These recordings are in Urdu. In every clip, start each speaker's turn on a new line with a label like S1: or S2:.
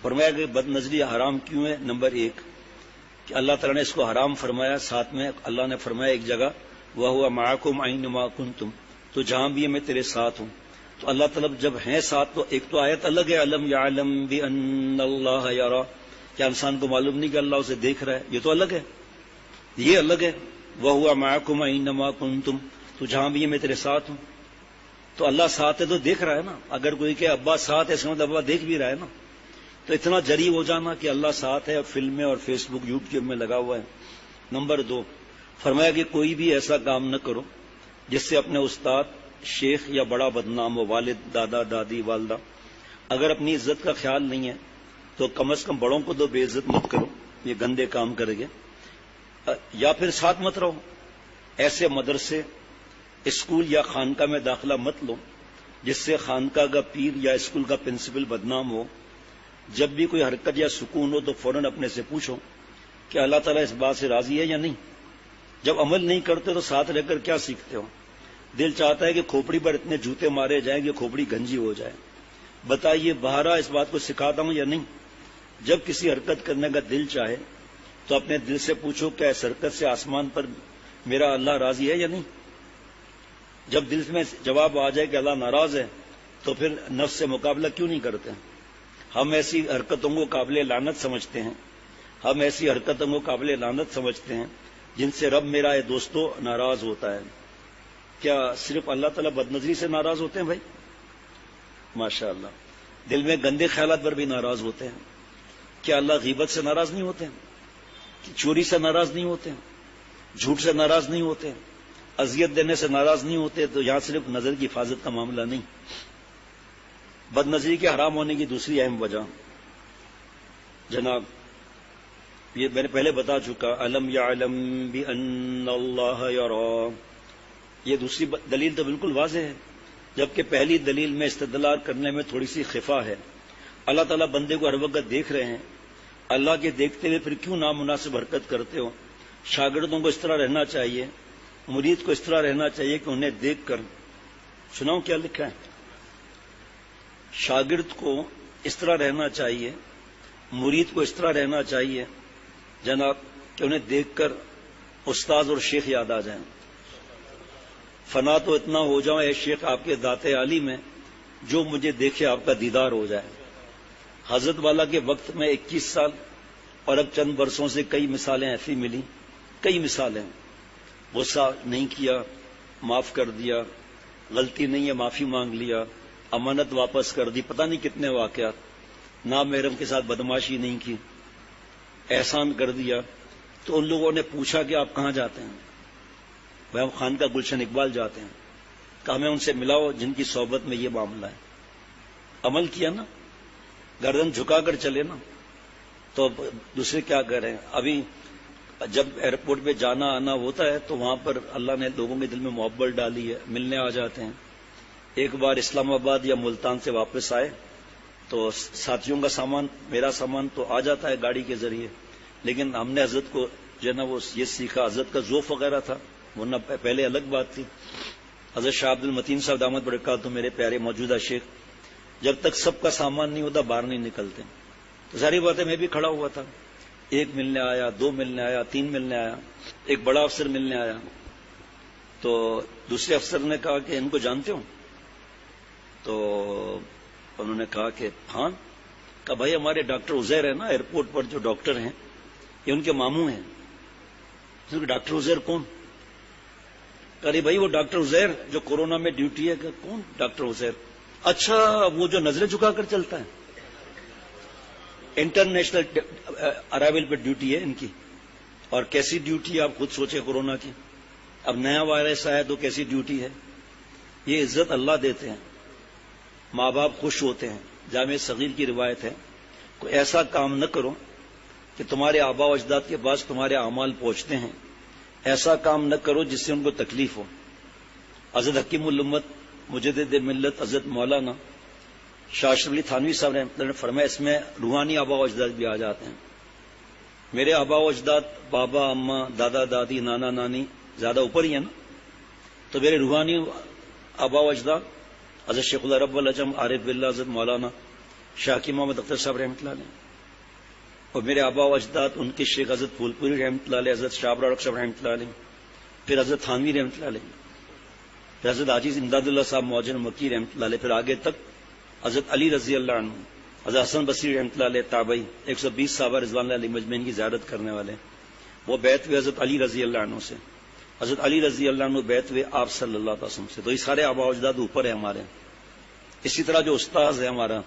S1: فرمایا کہ بد نظری حرام کیوں ہے؟ نمبر 1 کہ اللہ تعالیٰ نے اس کو حرام فرمایا، ساتھ میں اللہ نے فرمایا ایک جگہ وَهُوَ مَعَكُمْ أَيْنَمَا كُنتُمْ، تو جہاں بھی ہے میں تیرے ساتھ ہوں. تو اللہ تعالیٰ جب ہیں ساتھ تو ایک تو آیت الگ ہے الم یعلم بأن اللہ یرا، کیا انسان کو معلوم نہیں کہ اللہ اسے دیکھ رہا ہے؟ یہ تو الگ ہے، یہ الگ ہے. وَهُوَ مَعَكُمْ أَيْنَمَا كُنتُمْ، تو جہاں بھی ہے میں تیرے ساتھ ہوں. تو اللہ ساتھ ہے تو دیکھ رہا ہے نا. اگر کوئی کہ ابا ساتھ ہے اس کا مطلب ابا دیکھ بھی رہا ہے نا. تو اتنا جری ہو جانا کہ اللہ ساتھ ہے اور فلمیں اور فیس بک یوٹیوب میں لگا ہوا ہے. نمبر 2 فرمایا کہ کوئی بھی ایسا کام نہ کرو جس سے اپنے استاد شیخ یا بڑا بدنام ہو، والد دادا دادی والدہ. اگر اپنی عزت کا خیال نہیں ہے تو کم از کم بڑوں کو تو بے عزت مت کرو، یہ گندے کام کرے گے. یا پھر ساتھ مت رہو. ایسے مدرسے اسکول یا خانقاہ میں داخلہ مت لو جس سے خانقاہ کا پیر یا اسکول کا پرنسپل بدنام ہو. جب بھی کوئی حرکت یا سکون ہو تو فوراً اپنے سے پوچھو کہ اللہ تعالیٰ اس بات سے راضی ہے یا نہیں. جب عمل نہیں کرتے تو ساتھ رہ کر کیا سیکھتے ہو؟ دل چاہتا ہے کہ کھوپڑی پر اتنے جوتے مارے جائیں کہ کھوپڑی گنجی ہو جائے. بتائیے بہارا اس بات کو سکھاتا ہوں یا نہیں؟ جب کسی حرکت کرنے کا دل چاہے تو اپنے دل سے پوچھو کیا اس حرکت سے آسمان پر میرا اللہ راضی ہے یا نہیں. جب دل میں جواب آ جائے کہ اللہ ناراض ہے تو پھر نفس سے مقابلہ کیوں نہیں کرتے؟ ہم ایسی حرکتوں کو قابل لعنت سمجھتے ہیں، ہم ایسی حرکتوں کو قابل لعنت سمجھتے ہیں جن سے رب میرا اے دوستو ناراض ہوتا ہے. کیا صرف اللہ تعالیٰ بد نظری سے ناراض ہوتے ہیں بھائی؟ ماشاء اللہ. دل میں گندے خیالات پر بھی ناراض ہوتے ہیں. کیا اللہ غیبت سے ناراض نہیں ہوتے ہیں؟ چوری سے ناراض نہیں ہوتے ہیں؟ جھوٹ سے ناراض نہیں ہوتے ہیں؟ اذیت دینے سے ناراض نہیں ہوتے؟ تو یہاں صرف نظر کی حفاظت کا معاملہ نہیں. بد نظری کے حرام ہونے کی دوسری اہم وجہ جناب یہ میں نے پہلے بتا چکا، الم یعلم بأن اللہ یرا. یہ دوسری دلیل تو بالکل واضح ہے، جبکہ پہلی دلیل میں استدلال کرنے میں تھوڑی سی خفا ہے. اللہ تعالیٰ بندے کو ہر وقت دیکھ رہے ہیں. اللہ کے دیکھتے ہوئے پھر کیوں نامناسب حرکت کرتے ہو؟ شاگردوں کو اس طرح رہنا چاہیے، مرید کو اس طرح رہنا چاہیے کہ انہیں دیکھ کر سناؤں کیا لکھا ہے. شاگرد کو اس طرح رہنا چاہیے، مرید کو اس طرح رہنا چاہیے جناب کہ انہیں دیکھ کر استاد اور شیخ یاد آ جائیں. فنا تو اتنا ہو جاؤں اے شیخ آپ کے ذات عالی میں جو مجھے دیکھے آپ کا دیدار ہو جائے. حضرت والا کے وقت میں 21 سال اور اب چند برسوں سے کئی مثالیں ایسی ملی، کئی مثالیں. غصہ نہیں کیا معاف کر دیا، غلطی نہیں ہے معافی مانگ لیا، امانت واپس کر دی، پتہ نہیں کتنے واقعات. نامحرم کے ساتھ بدماشی نہیں کی، احسان کر دیا. تو ان لوگوں نے پوچھا کہ آپ کہاں جاتے ہیں؟ بھائی ہم خان کا گلشن اقبال جاتے ہیں. کہ ہمیں ان سے ملاؤ جن کی صحبت میں یہ معاملہ ہے. عمل کیا نا، گردن جھکا کر چلے نا، تو دوسرے کیا کر رہے ہیں؟ ابھی جب ایئرپورٹ پہ جانا آنا ہوتا ہے تو وہاں پر اللہ نے لوگوں کے دل میں محبت ڈالی ہے، ملنے آ جاتے ہیں. ایک بار اسلام آباد یا ملتان سے واپس آئے تو ساتھیوں کا سامان، میرا سامان تو آ جاتا ہے گاڑی کے ذریعے، لیکن ہم نے حضرت کو جو ہے نا وہ یہ سیکھا، حضرت کا ذوف وغیرہ تھا، ورنہ پہلے الگ بات تھی. حضرت شاہ عبد المتین صاحب دامت برکاتہ میرے پیارے موجودہ شیخ، جب تک سب کا سامان نہیں ہوتا باہر نہیں نکلتے. تو ساری باتیں میں بھی کھڑا ہوا تھا. ایک ملنے آیا، 2 ملنے آیا، 3 ملنے آیا، ایک بڑا افسر ملنے آیا. تو دوسرے افسر نے کہا کہ ان کو جانتے ہو؟ تو انہوں نے کہا کہ ہاں. کہا بھائی ہمارے ڈاکٹر عزیر ہیں نا ایئرپورٹ پر جو ڈاکٹر ہیں یہ ان کے ماموں ہیں. ڈاکٹر عزیر کون؟ کہا بھائی وہ ڈاکٹر عزیر جو کورونا میں ڈیوٹی ہے. کہ کون ڈاکٹر عزیر؟ اچھا وہ جو نظریں جھکا کر چلتا ہے، انٹرنیشنل ارائیول پہ ڈیوٹی ہے ان کی. اور کیسی ڈیوٹی ہے آپ خود سوچیں کورونا کی. اب نیا وائرس آیا تو کیسی ڈیوٹی ہے. یہ عزت اللہ دیتے ہیں، ماں باپ خوش ہوتے ہیں. جامع صغیر کی روایت ہے کوئی ایسا کام نہ کرو کہ تمہارے آبا و اجداد کے پاس تمہارے اعمال پہنچتے ہیں، ایسا کام نہ کرو جس سے ان کو تکلیف ہو. حضرت حکیم الامت مجدد ملت حضرت مولانا شاہ اشرف علی تھانوی صاحب نے فرمایا اس میں روحانی آبا و اجداد بھی آ جاتے ہیں. میرے آبا و اجداد بابا اماں دادا دادی نانا نانی زیادہ اوپر ہی ہیں نا، تو میرے روحانی آبا و اجداد حضرت شیخ اللہ رب العجم عارف باللہ حضرت مولانا شاکی محمد اختر صاحب رحمۃ اللہ علیہ، اور میرے آبا و اجداد ان کے شیخ حضرت پھول پوری رحمۃ اللہ علیہ، حضرت شاہ ابرار صاحب رحمۃ اللہ علیہ، پھر حضرت تھانوی رحمۃ اللہ علیہ، پھر حضرت حاجی امداد اللہ صاحب معجن مکی رحمۃ اللہ علیہ، پھر آگے تک حضرت علی رضی اللہ عنہ، حضرت حسن بصری رحمۃ اللہ علیہ تابعی 120 صحابہ رضوان اللہ علیہ مجمعین کی زیارت کرنے والے، وہ بیعت ہوئے حضرت علی رضی اللہ عنہ سے، حضرت علی رضی اللہ عنہ بیعت ہوئے آپ صلی اللہ علیہ وسلم سے۔ تو یہ سارے آبا و اجداد اوپر ہیں ہمارے۔ اسی طرح جو استاذ ہے ہمارا،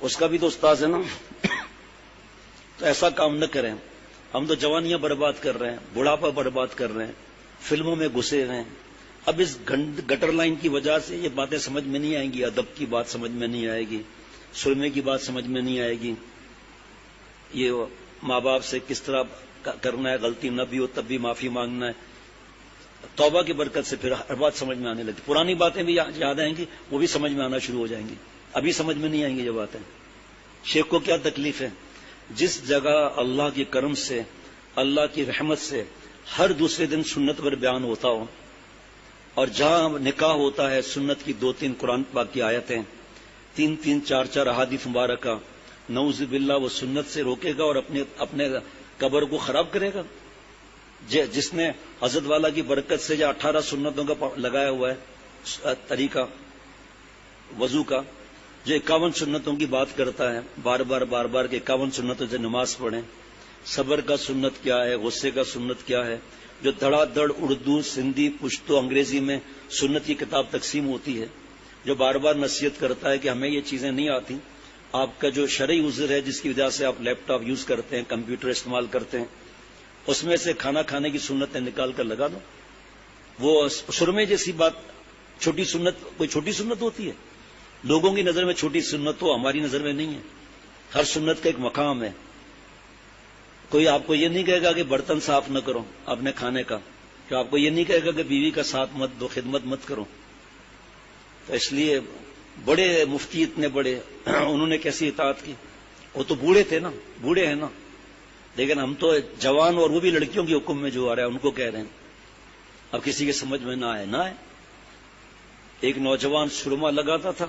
S1: اس کا بھی تو استاذ ہے نا، تو ایسا کام نہ کریں۔ ہم تو جوانیاں برباد کر رہے ہیں، بڑھاپا برباد کر رہے ہیں، فلموں میں گھسے ہوئے ہیں۔ اب اس گٹر لائن کی وجہ سے یہ باتیں سمجھ میں نہیں آئیں گی، ادب کی بات سمجھ میں نہیں آئے گی، سرمے کی بات سمجھ میں نہیں آئے گی، یہ ماں باپ سے کس طرح کرنا ہے، غلطی نہ بھی ہو تب بھی معافی مانگنا ہے، توبہ کی برکت سے پھر ہر بات سمجھ میں آنے لگتی۔ پرانی باتیں بھی یاد آئیں گی، وہ بھی سمجھ میں آنا شروع ہو جائیں گی، ابھی سمجھ میں نہیں آئیں گی یہ باتیں۔ شیخ کو کیا تکلیف ہے؟ جس جگہ اللہ کے کرم سے، اللہ کی رحمت سے ہر دوسرے دن سنت پر بیان ہوتا ہو، اور جہاں نکاح ہوتا ہے سنت کی 2-3 قرآن پاک کی آیتیں، 3-3 4-4 احادیث مبارکہ، نعوذ باللہ وہ سنت سے روکے گا اور اپنے قبر کو خراب کرے گا۔ جس نے حضرت والا کی برکت سے جو 18 سنتوں کا لگایا ہوا ہے طریقہ وضو کا، جو 51 سنتوں کی بات کرتا ہے، بار بار کہ 51 سنتوں سے نماز پڑھیں، صبر کا سنت کیا ہے، غصے کا سنت کیا ہے، جو دھڑا دھڑ اردو، سندھی، پشتو، انگریزی میں سنت کی کتاب تقسیم ہوتی ہے، جو بار بار نصیحت کرتا ہے کہ ہمیں یہ چیزیں نہیں آتی، آپ کا جو شرعی عذر ہے جس کی وجہ سے آپ لیپ ٹاپ یوز کرتے ہیں، کمپیوٹر استعمال کرتے ہیں، اس میں سے کھانا کھانے کی سنتیں نکال کر لگا دو۔ وہ سرمے جیسی بات، چھوٹی سنت، کوئی چھوٹی سنت ہوتی ہے؟ لوگوں کی نظر میں چھوٹی سنت تو ہماری نظر میں نہیں ہے۔ ہر سنت کا ایک مقام ہے۔ کوئی آپ کو یہ نہیں کہے گا کہ برتن صاف نہ کرو اپنے کھانے کا، کہ آپ کو یہ نہیں کہے گا کہ بیوی کا ساتھ مت دو، خدمت مت کرو۔ تو اس لیے بڑے مفتی اتنے بڑے، انہوں نے کیسی اطاعت کی؟ وہ تو بوڑھے تھے نا، بوڑھے ہیں نا، لیکن ہم تو جوان، اور وہ بھی لڑکیوں کے حکم میں جو آ رہا ہے ان کو کہہ رہے ہیں۔ اب کسی کے سمجھ میں نہ آئے۔ ایک نوجوان سرما لگاتا تھا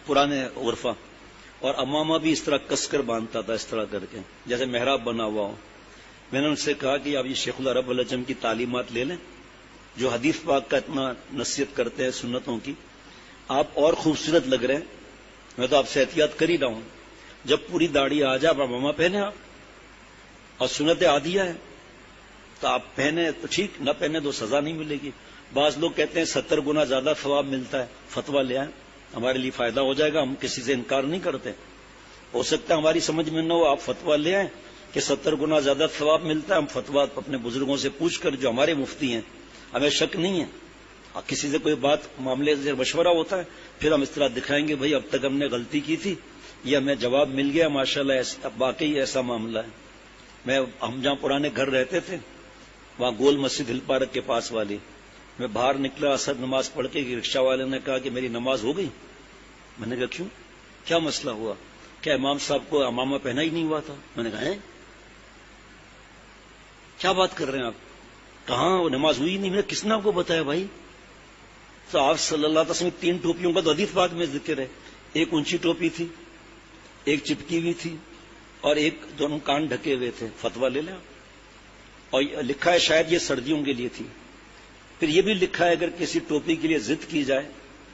S1: پرانے عرفہ، اور امامہ بھی اس طرح کس کر باندھتا تھا، اس طرح کر کے جیسے محراب بنا ہوا ہو۔ میں نے ان سے کہا کہ آپ یہ شیخ اللہ رب العجم کی تعلیمات لے لیں، جو حدیث پاک کا اتنا نصیحت کرتے ہیں سنتوں کی، آپ اور خوبصورت لگ رہے ہیں، میں تو آپ سے احتیاط کر ہی رہا ہوں، جب پوری داڑھی آ جائے آپ امامہ پہنے، آپ اور سنت عادیہ ہے تو آپ پہنے تو ٹھیک، نہ پہنے تو سزا نہیں ملے گی۔ بعض لوگ کہتے ہیں 70 گنا زیادہ ثواب ملتا ہے، فتویٰ لے آئیں، ہمارے لیے فائدہ ہو جائے گا، ہم کسی سے انکار نہیں کرتے، ہو سکتا ہے ہماری سمجھ میں نہ ہو، آپ فتویٰ لے آئیں کہ 70 گنا زیادہ ثواب ملتا ہے، ہم فتویٰ اپنے بزرگوں سے پوچھ کر، جو ہمارے مفتی ہیں، ہمیں شک نہیں ہے، کسی سے کوئی بات معاملے سے مشورہ ہوتا ہے، پھر ہم اس طرح دکھائیں گے بھائی اب تک ہم نے غلطی کی تھی، یہ ہمیں جواب مل گیا، ماشاءاللہ واقعی ایسا معاملہ ہے۔ ہم جہاں پرانے گھر رہتے تھے وہاں گول مسجد ہل پارک کے پاس والی، میں باہر نکلا عصر نماز پڑھ کے، رکشہ والے نے کہا کہ میری نماز ہو گئی۔ میں نے کہا کیوں، کیا مسئلہ ہوا؟ کیا امام صاحب کو امامہ پہنا ہی نہیں ہوا تھا؟ میں نے کہا کیا بات کر رہے ہیں آپ، کہاں وہ نماز ہوئی نہیں؟ میں کس نے آپ کو بتایا بھائی؟ تو آپ صلی اللہ علیہ وسلم 3 ٹوپیوں کا تو حدیث پاک میں ذکر ہے، ایک اونچی ٹوپی تھی، ایک چپکی ہوئی تھی، اور ایک دونوں کان ڈھکے ہوئے تھے۔ فتویٰ لے لیں، اور لکھا ہے شاید یہ سردیوں کے لیے تھی۔ پھر یہ بھی لکھا ہے اگر کسی ٹوپی کے لیے ضد کی جائے،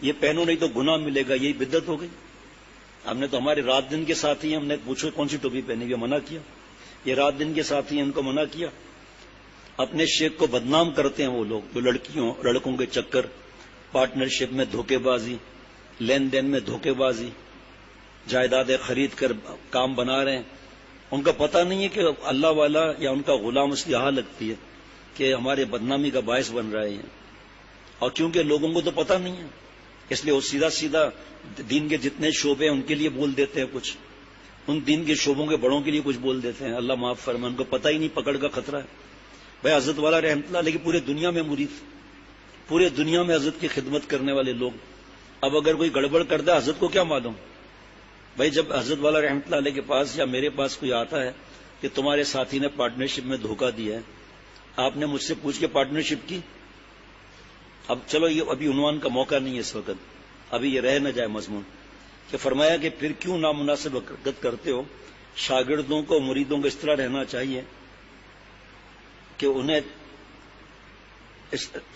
S1: یہ پہنو نہیں تو گناہ ملے گا، یہی بدعت ہو گئی۔ ہم نے تو ہمارے رات دن کے ساتھی ہیں، ہم نے پوچھو کون سی ٹوپی پہنی ہوئی، منع کیا۔ یہ رات دن کے ساتھی ہیں، ان کو منع کیا۔ اپنے شیخ کو بدنام کرتے ہیں وہ لوگ جو لڑکوں کے چکر، پارٹنرشپ میں دھوکے بازی، لین دین میں دھوکے بازی، جائیدادیں خرید کر کام بنا رہے ہیں۔ ان کا پتہ نہیں ہے کہ اللہ والا یا ان کا غلام اس کی آہ لگتی ہے کہ ہمارے بدنامی کا باعث بن رہے ہیں، اور کیونکہ لوگوں کو تو پتہ نہیں ہے اس لیے وہ سیدھا سیدھا دین کے جتنے شعبے ہیں ان کے لیے بول دیتے ہیں کچھ، ان دین کے شعبوں کے بڑوں کے لیے کچھ بول دیتے ہیں۔ اللہ معاف فرمائے، ان کو پتہ ہی نہیں پکڑ کا خطرہ ہے۔ بھائی حضرت والا رحمۃ اللہ علیہ کی پورے دنیا میں مرید، پورے دنیا میں حضرت کی خدمت کرنے والے لوگ، اب اگر کوئی گڑبڑ کر دے حضرت کو کیا معلوم؟ بھائی جب حضرت والا رحمۃ اللہ علیہ کے پاس یا میرے پاس کوئی آتا ہے کہ تمہارے ساتھی نے پارٹنرشپ میں دھوکہ دیا ہے، آپ نے مجھ سے پوچھ کے پارٹنرشپ کی، اب چلو یہ ابھی عنوان کا موقع نہیں ہے اس وقت، ابھی یہ رہ نہ جائے مضمون، کہ فرمایا کہ پھر کیوں نامناسب حرکت کرتے ہو؟ شاگردوں کو مریدوں کو اس طرح رہنا چاہیے کہ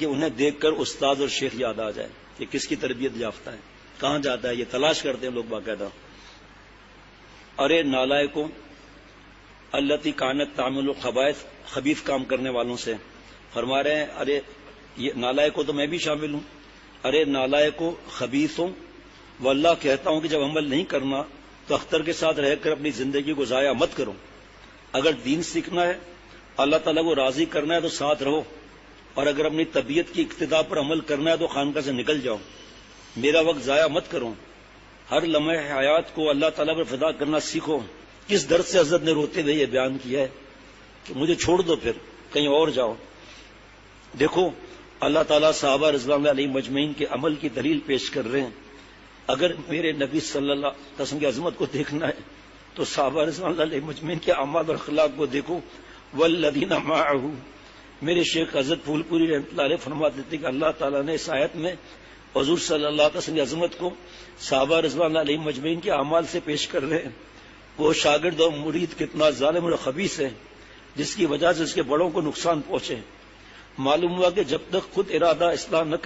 S1: انہیں دیکھ کر استاد اور شیخ یاد آ جائے کہ کس کی تربیت یافتہ ہے، کہاں جاتا ہے، یہ تلاش کرتے ہیں لوگ باقاعدہ. ارے نالائکوں التی کانت تعمل الخبائث، خبیث کام کرنے والوں سے. فرما رہے ہیں ارے یہ نالائکوں تو میں بھی شامل ہوں. ارے نالائکوں خبیثوں، واللہ کہتا ہوں کہ جب عمل نہیں کرنا تو اختر کے ساتھ رہ کر اپنی زندگی کو ضائع مت کرو. اگر دین سیکھنا ہے، اللہ تعالیٰ کو راضی کرنا ہے تو ساتھ رہو، اور اگر اپنی طبیعت کی اقتدا پر عمل کرنا ہے تو خانقاہ سے نکل جاؤ. میرا وقت ضائع مت کرو. ہر لمحہ حیات کو اللہ تعالیٰ پر فدا کرنا سیکھو. کس درد سے حضرت نے روتے ہوئے یہ بیان کیا ہے کہ مجھے چھوڑ دو، پھر کہیں اور جاؤ. دیکھو اللہ تعالیٰ صحابہ رضوان اللہ علیہ مجمعین کے عمل کی دلیل پیش کر رہے ہیں. اگر میرے نبی صلی اللہ علیہ وسلم کی عظمت کو دیکھنا ہے تو صحابہ رضوان اللہ علیہ مجمعین کے اعمال اور اخلاق کو دیکھو. والذین معہ، میرے شیخ حضرت پھول پوری رحمۃ اللہ علیہ فرماتے تھے کہ اللہ تعالیٰ نے اس آیت میں حضور صلی اللہ علیہ وسلم کی عظمت کو صحابہ رضوان اللہ علیہ مجمعین کے اعمال سے پیش کر رہے ہیں. وہ شاگرد اور مرید کتنا ظالم اور خبیث ہے جس کی وجہ سے اس کے بڑوں کو نقصان پہنچے. معلوم ہوا کہ جب تک خود ارادہ اصلاح نہ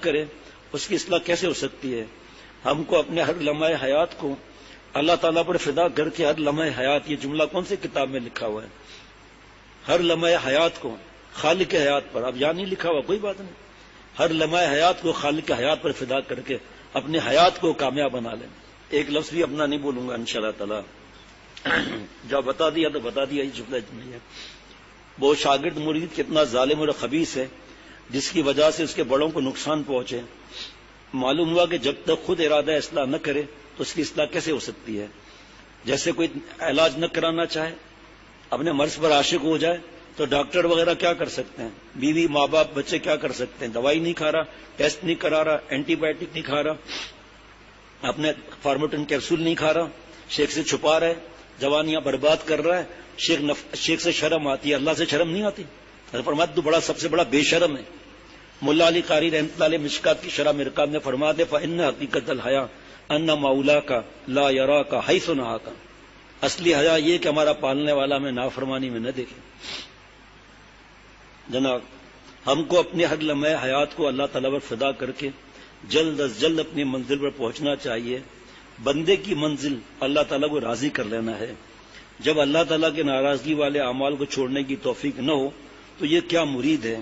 S1: کرے اس کی اصلاح کیسے ہو سکتی ہے. ہم کو اپنے ہر لمحہ حیات کو اللہ تعالیٰ پر فدا کر کے ہر لمحہ حیات، یہ جملہ کون سی کتاب میں لکھا ہوا ہے؟ ہر لمحہ حیات کو خالق حیات پر، اب یہاں نہیں لکھا ہوا کوئی بات نہیں، ہر لمحہ حیات کو خالق حیات پر فدا کر کے اپنے حیات کو کامیاب بنا لیں. ایک لفظ بھی اپنا نہیں بولوں گا انشاءاللہ تعالی. جب بتا دیا تو بتا دیا، یہ جملہ نہیں ہے. وہ شاگرد مرید کتنا ظالم اور خبیث ہے جس کی وجہ سے اس کے بڑوں کو نقصان پہنچے. معلوم ہوا کہ جب تک خود ارادہ اصلاح نہ کرے تو اس کی اصلاح کیسے ہو سکتی ہے؟ جیسے کوئی علاج نہ کرانا چاہے، اپنے مرض پر عاشق ہو جائے تو ڈاکٹر وغیرہ کیا کر سکتے ہیں؟ بیوی ماں باپ بچے کیا کر سکتے ہیں؟ دوائی نہیں کھا رہا، ٹیسٹ نہیں کرا رہا، اینٹی بایوٹک نہیں کھا رہا، اپنے فارموٹن کیپسول نہیں کھا رہا، شیخ سے چھپا رہا ہے، جوانیاں برباد کر رہا ہے. شیخ سے شرم آتی ہے، اللہ سے شرم نہیں آتی. فرماتے تو سب سے بڑا بے شرم ہے. ملا علی قاری رحمۃ اللہ علیہ مشکات کی شرح مرکات میں فرماتے فإن حقیقت الحیا ان مولا کا لا یرا کا حیث نہا کا. اصلی حیا یہ کہ ہمارا پالنے والا ہمیں نافرمانی میں نہ دیکھے. جناب ہم کو اپنے ہر لمحہ حیات کو اللہ تعالیٰ پر فدا کر کے جلد از جلد اپنی منزل پر پہنچنا چاہیے. بندے کی منزل اللہ تعالیٰ کو راضی کر لینا ہے. جب اللہ تعالیٰ کے ناراضگی والے اعمال کو چھوڑنے کی توفیق نہ ہو تو یہ کیا مرید ہے؟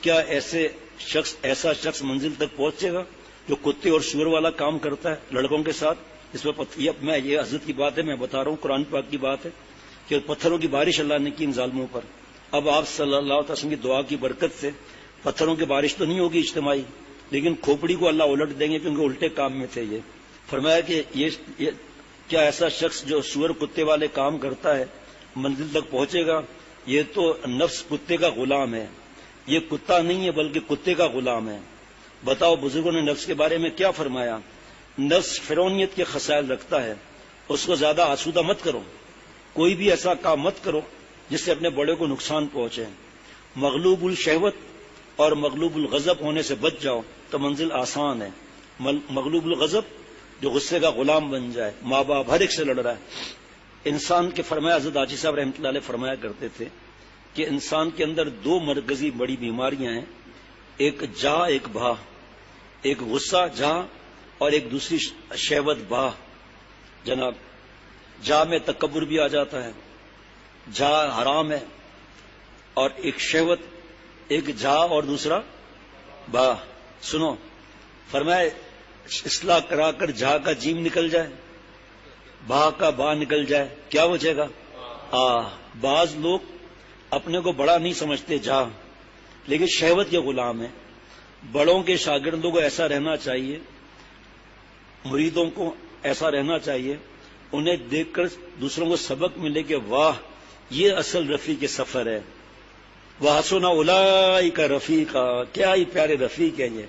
S1: کیا ایسا شخص منزل تک پہنچے گا جو کتے اور سور والا کام کرتا ہے لڑکوں کے ساتھ؟ اس میں یہ حضرت کی بات ہے، میں بتا رہا ہوں، قرآن پاک کی بات ہے کہ پتھروں کی بارش اللہ نے کی ان ظالموں پر. اب آپ صلی اللہ علیہ وسلم کی دعا کی برکت سے پتھروں کی بارش تو نہیں ہوگی اجتماعی، لیکن کھوپڑی کو اللہ الٹ دیں گے کیونکہ الٹے کام میں تھے. یہ فرمایا کہ یہ کیا ایسا شخص جو سور کتے والے کام کرتا ہے منزل تک پہنچے گا؟ یہ تو نفس کتے کا غلام ہے. یہ کتا نہیں ہے بلکہ کتے کا غلام ہے. بتاؤ بزرگوں نے نفس کے بارے میں کیا فرمایا؟ نفس فرعونیت کے خصائل رکھتا ہے، اس کو زیادہ آسودہ مت کرو. کوئی بھی ایسا کام مت کرو جس سے اپنے بڑے کو نقصان پہنچے. مغلوب الشہوت اور مغلوب الغضب ہونے سے بچ جاؤ تو منزل آسان ہے. مغلوب الغضب جو غصے کا غلام بن جائے، ماں باپ ہر ایک سے لڑ رہا ہے. انسان کے فرمایا حضرت آجی صاحب رحمۃ اللہ علیہ فرمایا کرتے تھے کہ انسان کے اندر دو مرکزی بڑی بیماریاں ہیں، ایک جا ایک بھا، ایک غصہ جا اور ایک دوسری شہوت بھا. جناب جا میں تکبر بھی آ جاتا ہے، جا حرام ہے، اور ایک شہوت، ایک جا اور دوسرا بھا. سنو فرمائے اصلاح کرا کر جا کا جیم نکل جائے، بھا کا با نکل جائے، کیا ہو جائے گا؟ بعض لوگ اپنے کو بڑا نہیں سمجھتے جا، لیکن شہوت کے غلام ہے. بڑوں کے شاگردوں کو ایسا رہنا چاہیے، مریدوں کو ایسا رہنا چاہیے، انہیں دیکھ کر دوسروں کو سبق ملے کہ واہ یہ اصل رفیق سفر ہے. وَحَسُنَ أُولَٰئِكَ رَفِیقًا، کیا ہی پیارے رفیق ہیں یہ.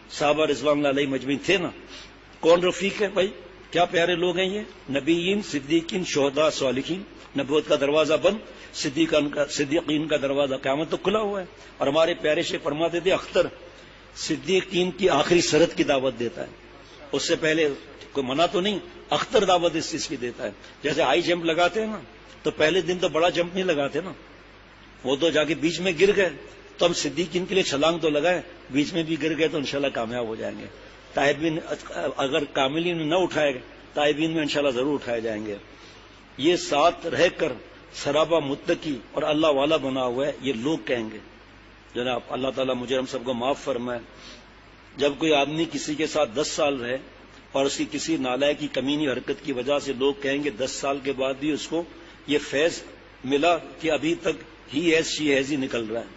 S1: صحابہ رضوان اللہ علیہ مجمعین تھے نا. کون رفیق ہے بھائی؟ کیا پیارے لوگ ہیں یہ. نبیین، صدیقین، شہداء، صالحین. نبوت کا دروازہ بند، صدیقین کا دروازہ قیامت تو کھلا ہوا ہے. اور ہمارے پیارے شیخ فرماتے تھے اختر صدیقین کی آخری سرحد کی دعوت دیتا ہے. اس سے پہلے کوئی منع تو نہیں، اختر دعوت اس چیز کی دیتا ہے. جیسے ہائی جمپ لگاتے ہیں نا، تو پہلے دن تو بڑا جمپ نہیں لگاتے نا، وہ تو جا کے بیچ میں گر گئے تو ہم صدیقین کے لیے چھلانگ تو لگائیں، بیچ میں بھی گر گئے تو انشاءاللہ کامیاب ہو جائیں گے. تائبین اگر کاملین نہ اٹھائے گئے، تائبین میں انشاءاللہ ضرور اٹھائے جائیں گے. یہ ساتھ رہ کر سرابا متقی اور اللہ والا بنا ہوا ہے، یہ لوگ کہیں گے. جناب اللہ تعالیٰ مجھے ہم سب کو معاف فرمائے. جب کوئی آدمی کسی کے ساتھ 10 سال رہے اور اس کی کسی نالائق کی کمینی حرکت کی وجہ سے لوگ کہیں گے 10 سال کے بعد بھی اس کو یہ فیض ملا کہ ابھی تک ہی ایز شی ایز ہی نکل رہا ہے،